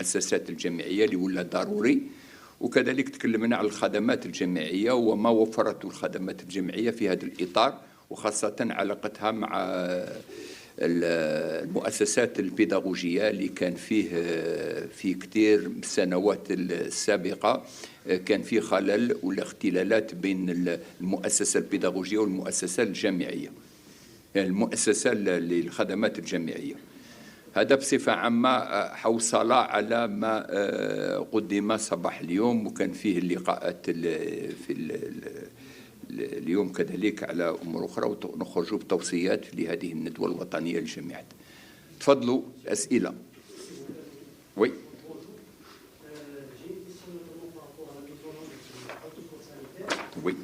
المؤسسات الجامعية اللي ولا ضروري، وكذلك تكلمنا على الخدمات الجامعية وما وفرته الخدمات الجامعية في هذا الإطار، وخاصة علاقتها مع المؤسسات البيداغوجية اللي كان فيه في كثير من السنوات السابقة كان فيه خلل ولا اختلالات بين المؤسسة البيداغوجية والمؤسسة الجامعية، المؤسسة للخدمات الجامعية. هذا بصفة عامة حوصلة على ما قدم صباح اليوم، وكان فيه اللقاءات في اليوم كذلك على أمور أخرى، ونخرج بتوصيات لهذه الندوة الوطنية للجامعات. تفضلوا أسئلة. وي. وي.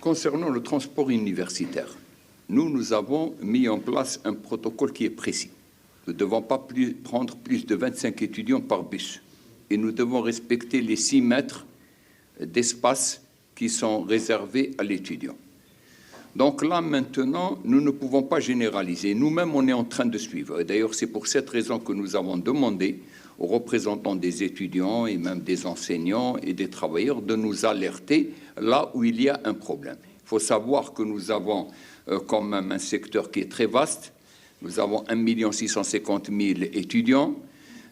Concernant le transport universitaire, nous avons mis en place un protocole qui est précis. Nous ne devons pas prendre plus de 25 étudiants par bus. Et nous devons respecter les 6 mètres d'espace qui sont réservés à l'étudiant. Donc là, maintenant, nous ne pouvons pas généraliser. Nous-mêmes, on est en train de suivre. D'ailleurs, c'est pour cette raison que nous avons demandé aux représentants des étudiants et même des enseignants et des travailleurs de nous alerter là où il y a un problème. Il faut savoir que nous avons quand même un secteur qui est très vaste. Nous avons 1 650 000 étudiants.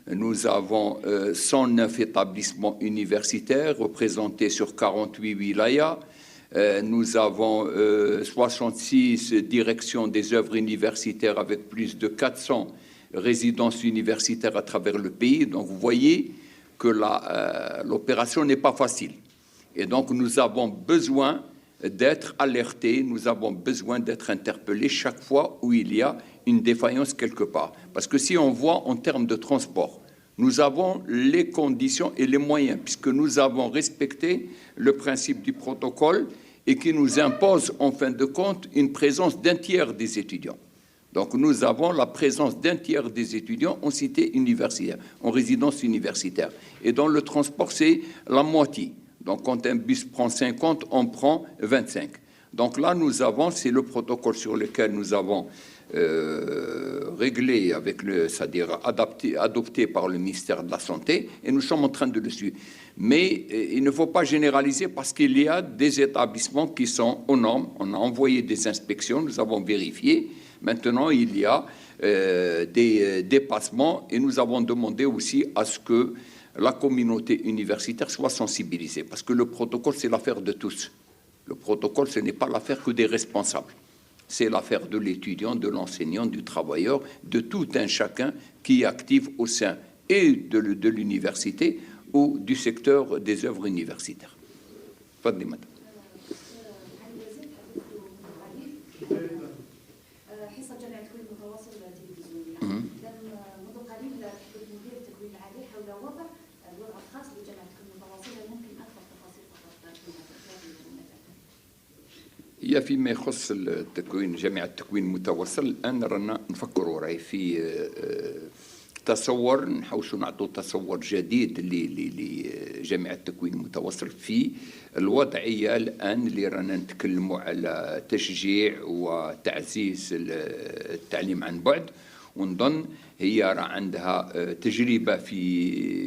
Nous avons 109 établissements universitaires représentés sur 48 wilayas. Nous avons 66 directions des œuvres universitaires avec plus de 400 résidences universitaires à travers le pays. Donc vous voyez que l'opération n'est pas facile. Et donc nous avons besoin d'être alertés, nous avons besoin d'être interpellés chaque fois où il y a une défaillance quelque part. Parce que si on voit en termes de transport, nous avons les conditions et les moyens, puisque nous avons respecté le principe du protocole et qui nous impose en fin de compte une présence d'1 tiers des étudiants. Donc nous avons la présence d'1 tiers des étudiants en cité universitaire, en résidence universitaire. Et dans le transport, c'est la moitié. Donc quand un bus prend 50, on prend 25. Donc là, nous avons, c'est le protocole sur lequel nous avons réglé, c'est-à-dire adopté par le ministère de la Santé, et nous sommes en train de le suivre. Mais il ne faut pas généraliser parce qu'il y a des établissements qui sont aux normes. On a envoyé des inspections, nous avons vérifié. Maintenant, il y a des dépassements et nous avons demandé aussi à ce que la communauté universitaire soit sensibilisée. Parce que le protocole, c'est l'affaire de tous. Le protocole, ce n'est pas l'affaire que des responsables. C'est l'affaire de l'étudiant, de l'enseignant, du travailleur, de tout un chacun qui est actif au sein et de l'université ou du secteur des œuvres universitaires. Fadli, madame. هي فيما يخص التكوين جامعة التكوين المتواصل الآن رانا نفكروا راهي في تصور نحوسوا نعطوا تصور جديد لجامعة التكوين المتواصل في الوضعية الآن اللي رانا نتكلموا على تشجيع وتعزيز التعليم عن بعد. ونظن هي راه عندها تجربة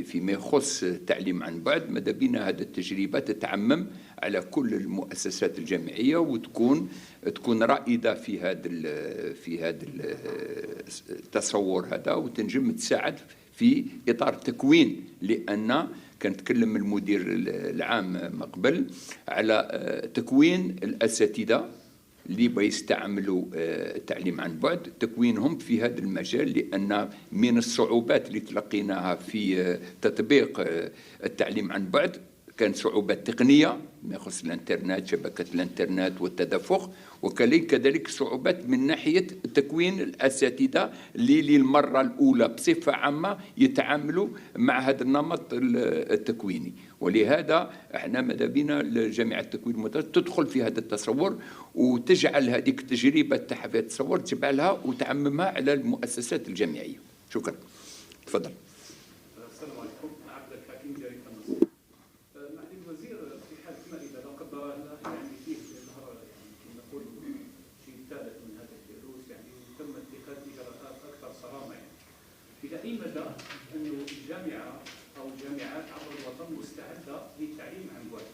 فيما يخص التعليم عن بعد. ماذا بينا هذه التجربة تتعمم على كل المؤسسات الجامعية وتكون رائدة في هذا التصور هذا وتنجم تساعد في إطار التكوين. لأن كان تكلم المدير العام ما قبل على تكوين الأساتذة اللي بيستعملوا التعليم عن بعد، تكوينهم في هذا المجال، لأن من الصعوبات اللي تلقيناها في تطبيق التعليم عن بعد كان صعوبات تقنية ما يخص الانترنت، شبكة الانترنت والتدفق، وكذلك صعوبات من ناحية تكوين الأساتذة اللي للمرة الأولى بصفة عامة يتعاملوا مع هذا النمط التكويني. ولهذا احنا ماذا بينا جامعة التكوين المتوسط تدخل في هذا التصور وتجعل هذه التجربة تاع في التصور تجعلها وتعممها على المؤسسات الجامعية. شكرا. تفضل. السلام عليكم. عبد الحكيم جريدة النصر. معالي الوزير، في حال ما اذا لا قدر الله يعني فيه ظهر يعني نقول شيء ثالث من هذا الفيروس يعني تم اتخاذ اجراءات اكثر صرامه يعني الى اي مدى انه الجامعه او الجامعات عبر الوطن مستعده للتعليم عن بعد؟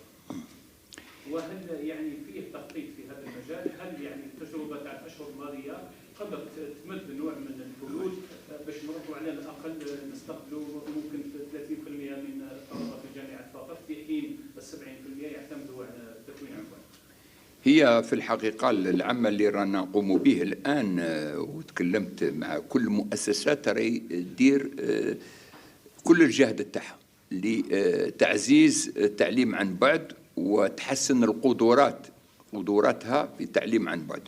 وهل يعني فيه تخطيط في هذا المجال؟ هل يعني التجربه تاع الاشهر الماضيه قدرت تمد نوع من الحلول باش نردوا على الاقل نستقبلوا ممكن 30% من الطلبه في الجامعات فقط في حين ال 70% يعتمدوا على التكوين عن بعد؟ هي في الحقيقة العمل اللي رانا نقوم به الآن، وتكلمت مع كل المؤسسات راهي تدير كل الجهد تاعها لتعزيز التعليم عن بعد وتحسن قدراتها في التعليم عن بعد.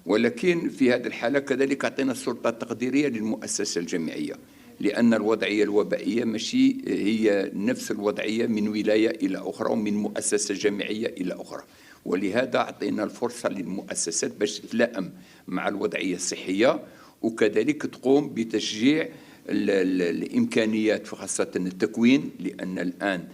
ولكن في هذه الحالة كذلك أعطينا السلطة التقديرية للمؤسسة الجامعية، لأن الوضعية الوبائية ماشي هي نفس الوضعية من ولاية إلى أخرى ومن مؤسسة جامعية إلى أخرى. ولهذا أعطينا الفرصة للمؤسسات باش تتلائم مع الوضعية الصحية وكذلك تقوم بتشجيع الإمكانيات خاصة التكوين، لأن الآن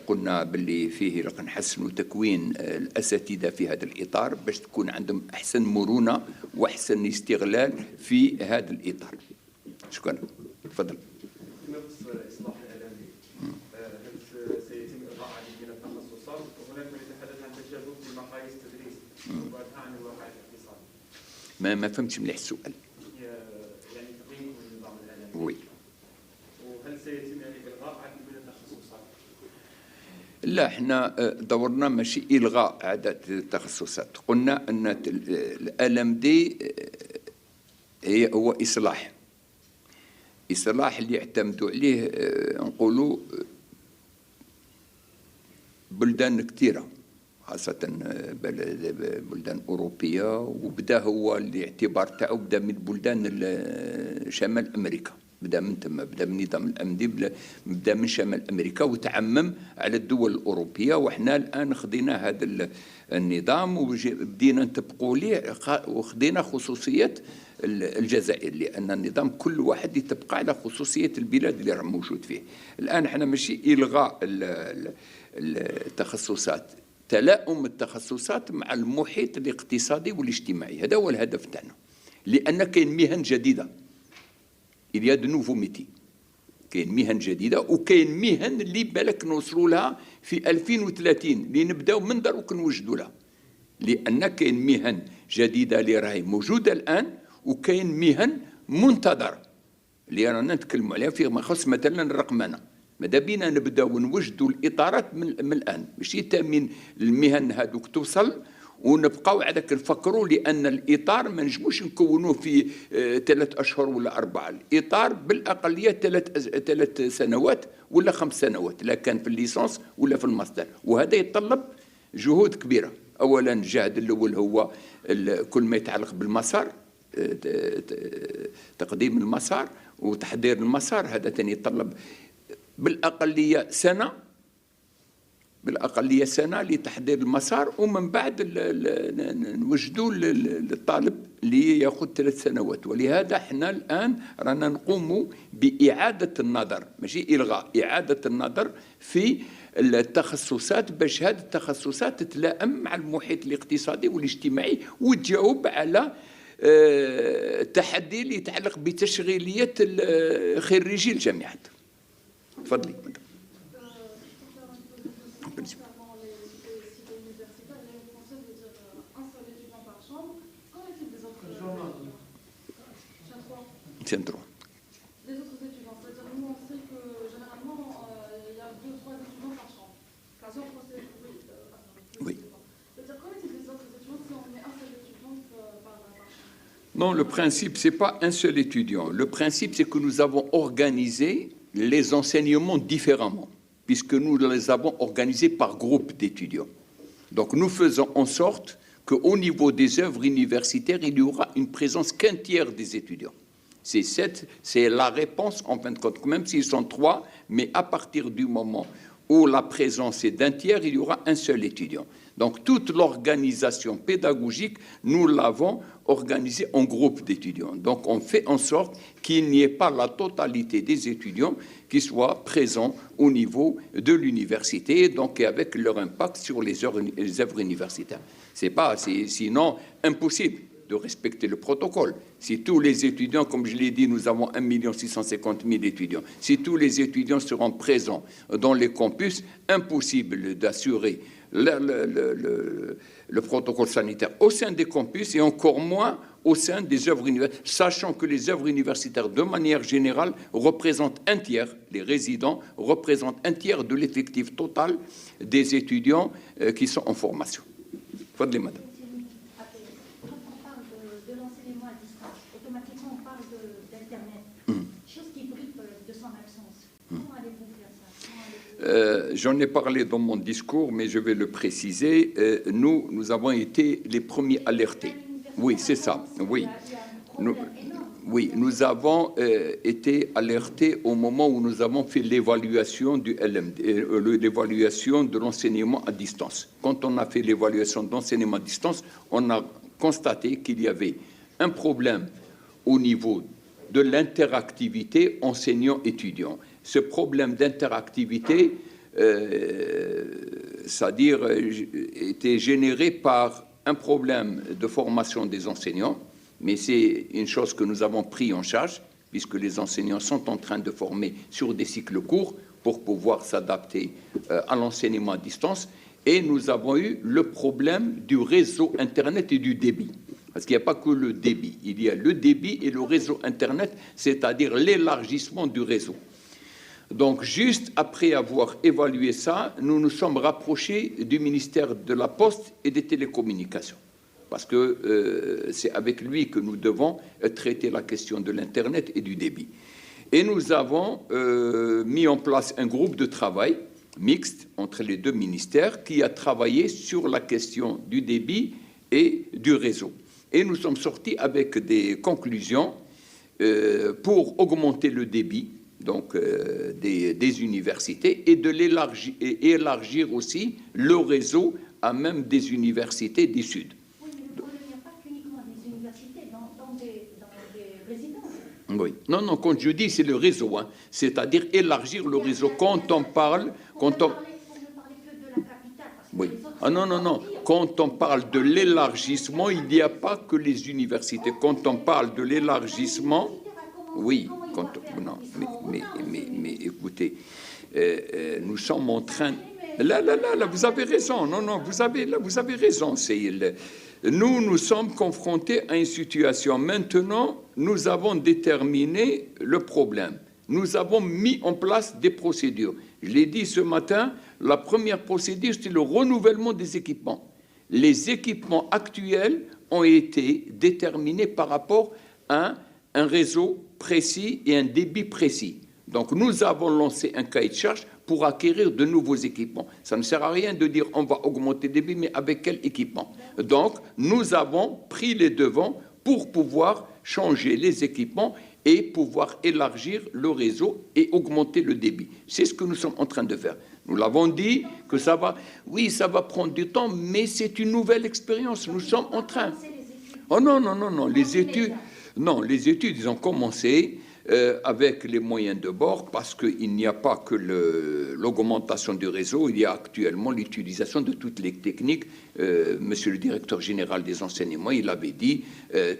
قلنا باللي فيه راح نحسنوا تكوين الأساتذة في هذا الإطار باش تكون عندهم أحسن مرونة وأحسن استغلال في هذا الإطار. شكرا. تفضل. نفس إصلاح الإعلامي، هل سيتم إلغاء عديد من التخصصات؟ وهناك من يتحدث عن تجاذب في مقاييس التدريس وبعدها عن الواقع الاقتصادي. ما فهمتش مليح السؤال. يعني تقييم النظام الإعلامي. وي. وهل سيتم يعني إلغاء عديد من التخصصات؟ لا، احنا دورنا ماشي إلغاء عدد التخصصات، قلنا أن الألم دي هو إصلاح اللي يعتمدوا عليه نقولوا بلدان كثيرة خاصة بلدان أوروبية، وبدا هو الاعتبار تاعو بدا من بلدان شمال أمريكا، بدا من تما، بدا من النظام الأمني، بدا من شمال أمريكا وتعمم على الدول الأوروبية. وإحنا الآن خدينا هذا النظام وبدينا نطبقوا ليه وخدينا خصوصية الجزائر، لأن النظام كل واحد يتبقى على خصوصية البلاد اللي راه موجود فيه. الآن احنا ماشي إلغاء التخصصات، تلاؤم التخصصات مع المحيط الاقتصادي والاجتماعي، هذا هو الهدف تاعنا. لأن كاين مهن جديدة، il y a de nouveaux métiers، كاين مهن جديدة وكاين مهن اللي بالك نوصلوا لها في 2030 اللي نبداو من دروك نوجدوا لها، لأن كاين مهن جديدة اللي راهي موجودة الآن وكاين مهن منتظرة اللي رانا نتكلموا عليها فيما يخص مثلا الرقمنة. ماذا بينا نبداو نوجدوا الإطارات من الآن، ماشي تامين المهن هذوك توصل ونبقاو عندك نفكروا، لأن الإطار ما نجموش نكونوه في 3 أشهر ولا 4. الإطار بالأقلية 3 سنوات ولا 5 سنوات، لا كان في الليسانس ولا في الماستر، وهذا يتطلب جهود كبيرة. أولا الجهد الأول هو كل ما يتعلق بالمسار، تقديم المسار وتحضير المسار، هذا ثاني يتطلب بالأقلية سنة لتحضير المسار، ومن بعد نوجدوا للطالب اللي ياخذ 3 سنوات. ولهذا احنا الآن رانا نقوم بإعادة النظر، ماشي إلغاء، إعادة النظر في التخصصات باش هذه التخصصات تتلائم مع المحيط الاقتصادي والاجتماعي وتجاوب على التحدي اللي يتعلق بتشغيلية خريجي الجامعات. تفضلي. Concernant les cités universitaires, il y a une conseil de dire un seul étudiant par chambre. Qu'en est-il des autres Centro. Les autres étudiants, c'est-à-dire nous on sait que généralement il y a 2-3 étudiants par chambre. Oui. C'est-à-dire qu'en est-il des autres étudiants si on met un seul étudiant par chambre? Non, le principe c'est pas un seul étudiant. Le principe c'est que nous avons organisé les enseignements différemment. puisque nous les avons organisés par groupe d'étudiants. Donc nous faisons en sorte qu'au niveau des œuvres universitaires, il y aura une présence qu'un tiers des étudiants. C'est la réponse, en fin de compte, même s'ils sont 3, mais à partir du moment où la présence est d'un tiers, il y aura un seul étudiant. Donc toute l'organisation pédagogique, nous l'avons organisée en groupe d'étudiants. Donc on fait en sorte qu'il n'y ait pas la totalité des étudiants qui soient présents au niveau de l'université, donc avec leur impact sur les œuvres universitaires. C'est sinon impossible de respecter le protocole. Si tous les étudiants, comme je l'ai dit, nous avons 1 650 000 étudiants, si tous les étudiants seront présents dans les campus, impossible d'assurer le protocole sanitaire au sein des campus et encore moins au sein des œuvres universitaires, sachant que les œuvres universitaires, de manière générale, représentent un tiers, les résidents représentent un tiers de l'effectif total des étudiants qui sont en formation. Fadli, madame. Quand on parle de l'enseignement à distance, automatiquement on parle d'Internet, chose qui brille de son absence. Comment allez-vous faire ça? J'en ai parlé dans mon discours, mais je vais le préciser. Nous avons été les premiers alertés. Oui, c'est ça. Oui. Nous avons été alertés au moment où nous avons fait l'évaluation du LMD, l'évaluation de l'enseignement à distance. Quand on a fait l'évaluation d'enseignement à distance, on a constaté qu'il y avait un problème au niveau de l'interactivité enseignant-étudiant. Ce problème d'interactivité, c'est-à-dire, était généré par un problème de formation des enseignants, mais c'est une chose que nous avons pris en charge, puisque les enseignants sont en train de former sur des cycles courts pour pouvoir s'adapter à l'enseignement à distance. Et nous avons eu le problème du réseau Internet et du débit. Parce qu'il n'y a pas que le débit. Il y a le débit et le réseau Internet, c'est-à-dire l'élargissement du réseau. Donc, juste après avoir évalué ça, nous nous sommes rapprochés du ministère de la Poste et des Télécommunications. Parce que c'est avec lui que nous devons traiter la question de l'Internet et du débit. Et nous avons mis en place un groupe de travail mixte entre les deux ministères qui a travaillé sur la question du débit et du réseau. Et nous sommes sortis avec des conclusions pour augmenter le débit donc, des universités et de l'élargir, et élargir aussi le réseau à même des universités du Sud. Oui, mais le problème, il n'y a pas qu'uniquement des universités, dans des résidences. Oui. Non, non, quand je dis c'est le réseau, hein, c'est-à-dire élargir le réseau. Quand on parle... Quand on... Oui. Ah non, non, non. Quand on parle de l'élargissement, il n'y a pas que les universités. Quand on parle de l'élargissement, oui. Quand, non, mais écoutez, nous sommes en train... Là, vous avez raison. Non, non, vous avez raison. Nous sommes confrontés à une situation. Maintenant, nous avons déterminé le problème. Nous avons mis en place des procédures. Je l'ai dit ce matin, la première procédure, c'est le renouvellement des équipements. Les équipements actuels ont été déterminés par rapport à un réseau précis et un débit précis. Donc, nous avons lancé un cahier de charges pour acquérir de nouveaux équipements. Ça ne sert à rien de dire on va augmenter le débit, mais avec quel équipement? Donc, nous avons pris les devants pour pouvoir changer les équipements et pouvoir élargir le réseau et augmenter le débit. C'est ce que nous sommes en train de faire. Nous l'avons dit que ça va, oui, ça va prendre du temps, mais c'est une nouvelle expérience. Nous sommes en train. Oh non, non, non, non, les études, ils ont commencé avec les moyens de bord, parce qu'il n'y a pas que l'augmentation du réseau, il y a actuellement l'utilisation de toutes les techniques. Monsieur le directeur général des enseignements, il avait dit,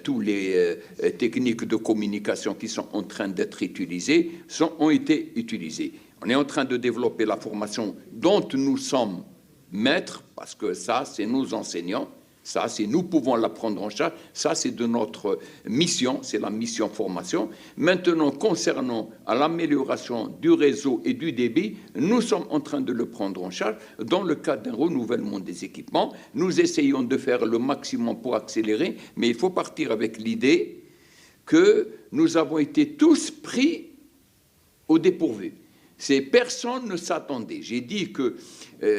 toutes les techniques de communication qui sont en train d'être utilisées ont été utilisées. On est en train de développer la formation dont nous sommes maîtres, parce que ça, c'est nos enseignants. Ça, c'est nous pouvons la prendre en charge. Ça, c'est de notre mission, c'est la mission formation. Maintenant, concernant à l'amélioration du réseau et du débit, nous sommes en train de le prendre en charge dans le cadre d'un renouvellement des équipements. Nous essayons de faire le maximum pour accélérer, mais il faut partir avec l'idée que nous avons été tous pris au dépourvu. Personne ne s'attendait. J'ai dit que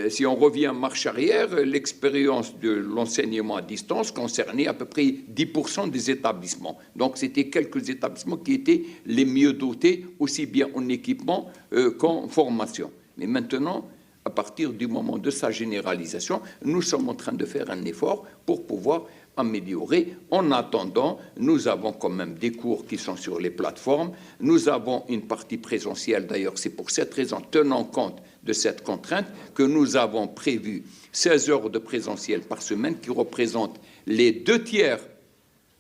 si on revient en marche arrière, l'expérience de l'enseignement à distance concernait à peu près 10% des établissements. Donc c'était quelques établissements qui étaient les mieux dotés, aussi bien en équipement qu'en formation. Mais maintenant, à partir du moment de sa généralisation, nous sommes en train de faire un effort pour pouvoir améliorer. En attendant, nous avons quand même des cours qui sont sur les plateformes. Nous avons une partie présentielle. D'ailleurs, c'est pour cette raison, tenant compte de cette contrainte, que nous avons prévu 16 heures de présentiel par semaine qui représentent les 2/3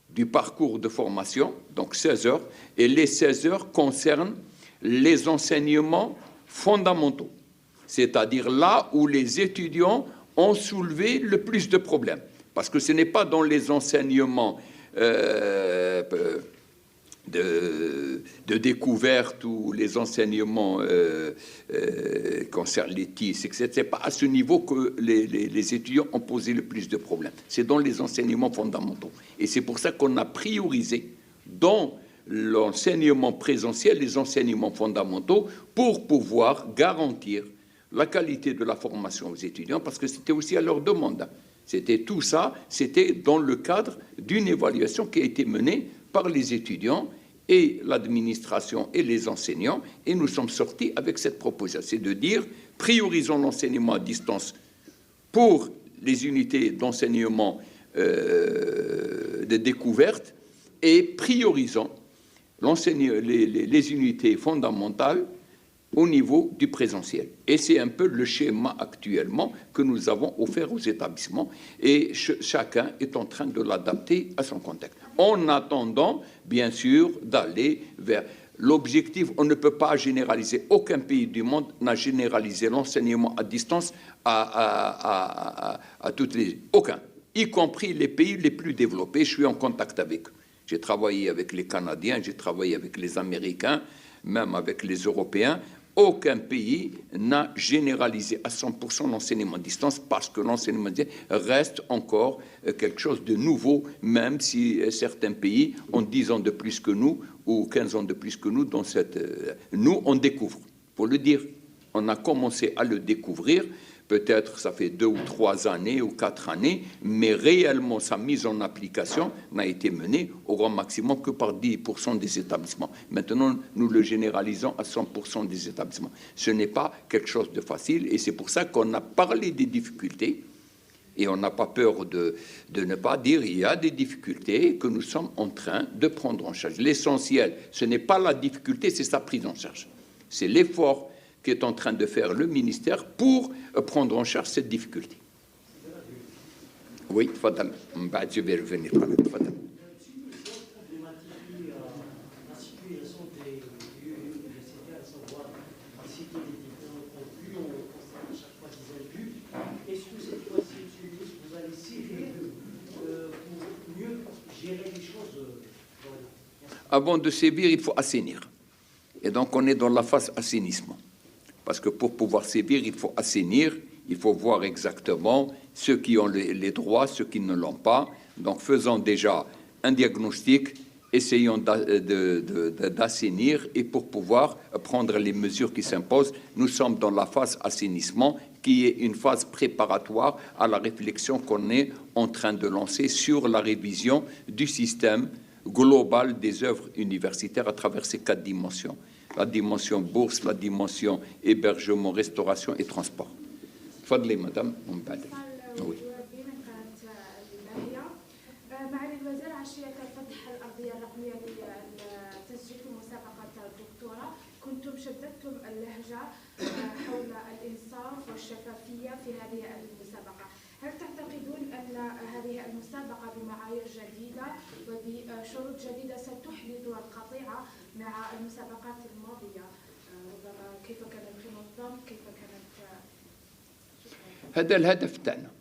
du parcours de formation, donc 16 heures. Et les 16 heures concernent les enseignements fondamentaux, c'est-à-dire là où les étudiants ont soulevé le plus de problèmes. Parce que ce n'est pas dans les enseignements de découverte ou les enseignements concernant les TIS, etc. Ce n'est pas à ce niveau que les étudiants ont posé le plus de problèmes. C'est dans les enseignements fondamentaux. Et c'est pour ça qu'on a priorisé dans l'enseignement présentiel les enseignements fondamentaux pour pouvoir garantir la qualité de la formation aux étudiants, parce que c'était aussi à leur demande. C'était tout ça, c'était dans le cadre d'une évaluation qui a été menée par les étudiants et l'administration et les enseignants, et nous sommes sortis avec cette proposition. C'est de dire, priorisons l'enseignement à distance pour les unités d'enseignement de découverte et priorisons les unités fondamentales au niveau du présentiel. Et c'est un peu le schéma actuellement que nous avons offert aux établissements et chacun est en train de l'adapter à son contexte. En attendant, bien sûr, d'aller vers l'objectif. On ne peut pas généraliser, aucun pays du monde n'a généralisé l'enseignement à distance à toutes les... Aucun, y compris les pays les plus développés. Je suis en contact avec eux. J'ai travaillé avec les Canadiens, j'ai travaillé avec les Américains, même avec les Européens. Aucun pays n'a généralisé à 100% l'enseignement à distance parce que l'enseignement à distance reste encore quelque chose de nouveau, même si certains pays ont 10 ans de plus que nous ou 15 ans de plus que nous. Dans nous, on découvre, pour le dire. On a commencé à le découvrir. Peut-être ça fait 2 ou 3 années ou 4 années, mais réellement sa mise en application n'a été menée au grand maximum que par 10% des établissements. Maintenant, nous le généralisons à 100% des établissements. Ce n'est pas quelque chose de facile et c'est pour ça qu'on a parlé des difficultés et on n'a pas peur de ne pas dire il y a des difficultés que nous sommes en train de prendre en charge. L'essentiel, ce n'est pas la difficulté, c'est sa prise en charge. C'est l'effort qu'est en train de faire le ministère pour prendre en charge cette difficulté. Oui, Fadal. Je vais revenir par là. Fadal. La situation des lieux universitaires, à savoir la cité des différents contenus, on constate à chaque fois qu'ils ont vu. Est-ce que cette fois-ci, monsieur le ministre, vous allez sévir pour mieux gérer les choses? Avant de sévir, il faut assainir. Et donc, on est dans la phase assainissement. Parce que pour pouvoir sévir, il faut assainir, il faut voir exactement ceux qui ont les droits, ceux qui ne l'ont pas. Donc faisons déjà un diagnostic, essayons d'assainir et pour pouvoir prendre les mesures qui s'imposent. Nous sommes dans la phase assainissement qui est une phase préparatoire à la réflexion qu'on est en train de lancer sur la révision du système global des œuvres universitaires à travers ces 4 dimensions. La dimension bourse, la dimension hébergement, restauration et transport. Fadli, madame. Oui. معالي الوزير عشية فتح الأرضية الرقمية للتسجيل في مسابقة الدكتوراه كنتم شددتم اللهجة حول الإنصاف والشفافية في هذه المسابقة. هل تعتقدون أن هذه المسابقة بمعايير جديدة وبشروط جديدة ستحدث القطيعة مع المسابقات الماضية؟ كيف كان النظام؟ كيف كانت؟ هذا الهدف تاعنا.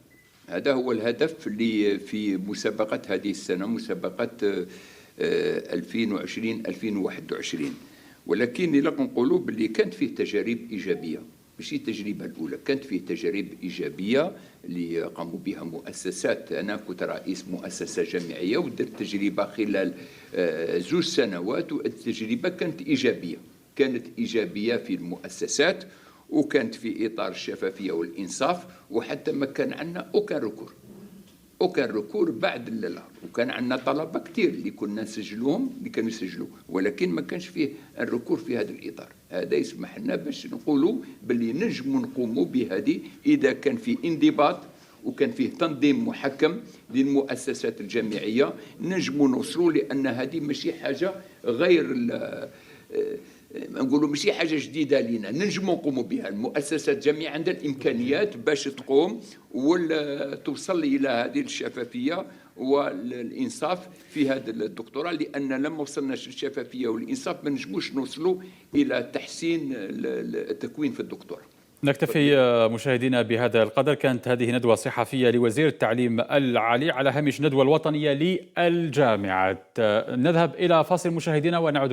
هذا هو الهدف اللي في مسابقة هذه السنة، مسابقة 2020-2021. ولكن إلا نقولوا باللي كانت فيه تجارب إيجابية، ماشي التجربة الأولى، كانت فيه تجارب إيجابية اللي قاموا بها مؤسسات. أنا كنت رئيس مؤسسة جامعية ودرت تجربة خلال 2 سنوات والتجربة كانت إيجابية. كانت إيجابية في المؤسسات، وكانت في إطار الشفافية والإنصاف، وحتى ما كان عندنا أوكان ركور بعد وكان عندنا طلبة كثير اللي كنا نسجلوهم، اللي كانوا يسجلوا، ولكن ما كانش فيه الركور في هذا الإطار. هذا يسمح لنا باش نقولوا باللي نجموا نقوموا بهذه إذا كان في انضباط وكان فيه تنظيم محكم للمؤسسات الجامعية، نجموا نوصلوا، لأن هذه ماشي حاجة غير نقولوا ماشي حاجة جديدة لنا، نجموا نقوموا بها. المؤسسات الجامعية عندها الإمكانيات باش تقوم وتوصل إلى هذه الشفافية والإنصاف في هذا الدكتوراه، لأن لما وصلناش للشفافية والإنصاف ما نجموش نوصلوا إلى تحسين التكوين في الدكتوراه. نكتفي مشاهدينا بهذا القدر. كانت هذه ندوة صحفية لوزير التعليم العالي على هامش الندوة الوطنية للجامعات. نذهب إلى فاصل مشاهدينا ونعود